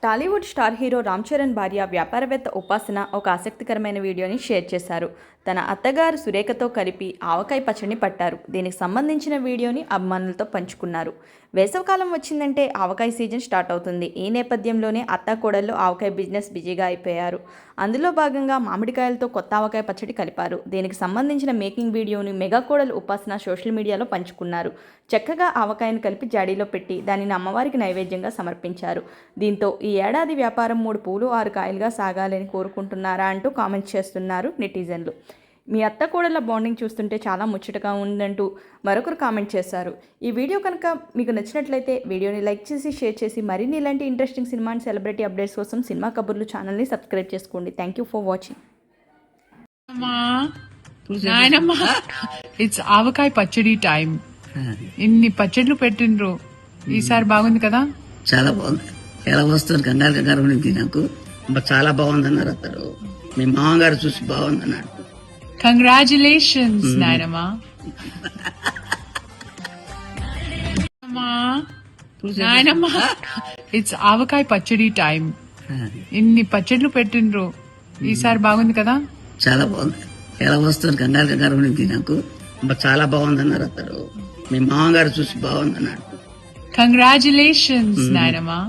Tollywood star hero Ram Charan భార్య వ్యాపారవేత్త ఉపాసన ఒక ఆసక్తికరమైన వీడియోని షేర్ చేశారు. తన అత్తగారు సురేఖతో కలిపి ఆవకాయ పచ్చడిని పట్టారు. దీనికి సంబంధించిన వీడియోని అభిమానులతో పంచుకున్నారు. వేసవికాలం వచ్చిందంటే ఆవకాయ సీజన్ స్టార్ట్ అవుతుంది. ఈ నేపథ్యంలోనే అత్తా కోడళ్ళు ఆవకాయ బిజినెస్ బిజీగా అయిపోయారు. అందులో భాగంగా మామిడికాయలతో కొత్త ఆవకాయ పచ్చడి కలిపారు. దీనికి సంబంధించిన మేకింగ్ వీడియోని మెగా కోడలు ఉపాసన సోషల్ మీడియాలో పంచుకున్నారు. చక్కగా ఆవకాయను కలిపి జాడీలో పెట్టి దానిని అమ్మవారికి నైవేద్యంగా సమర్పించారు. దీంతో ఈ ఏడాది వ్యాపారం 3 పూలు 6 కాయలుగా సాగాలని కోరుకుంటున్నారా అంటూ కామెంట్స్ చేస్తున్నారు నెటిజన్లు. మీ అత్త కోడళ్ళ బాండింగ్ చూస్తుంటే చాలా ముచ్చటగా ఉందంటూ మరొకరు కామెంట్ చేశారు. ఈ వీడియో కనుక మీకు నచ్చినట్లయితే వీడియోని లైక్ చేసి షేర్ చేసి మరిన్ని ఇలాంటి interesting cinema and celebrity updates కోసం సినిమా కబుర్లు ఛానల్ని సబ్స్క్రైబ్ చేసుకోండి. Thank you for watching. It's avakaya pachadi time. ఇన్ని పచ్చళ్ళు పెట్టిండ్రు, ఈసారి బాగుంది కదా? చాలా బాగుంది. ఎలా వస్తుంది కంగారు ఉండింది నాకు. చాలా బాగుంది అన్నారు అతను. మీ మామగారు చూసి బాగుంది అన్నాడు. Congratulations నాయనమ్మా. నాయనమ్మా, it's avakaya pachadi time. ఇన్ని పచ్చళ్ళు పెట్టిండ్రు, ఈసారి బాగుంది కదా? చాలా బాగుంది. ఎలా వస్తుంది కంగారు ఉండింది నాకు. చాలా బాగుంది అన్నారు అతను. మీ మామగారు చూసి బాగుంది అన్నాడు. కంగ్రాచులేషన్స్ నాయనమ్మా.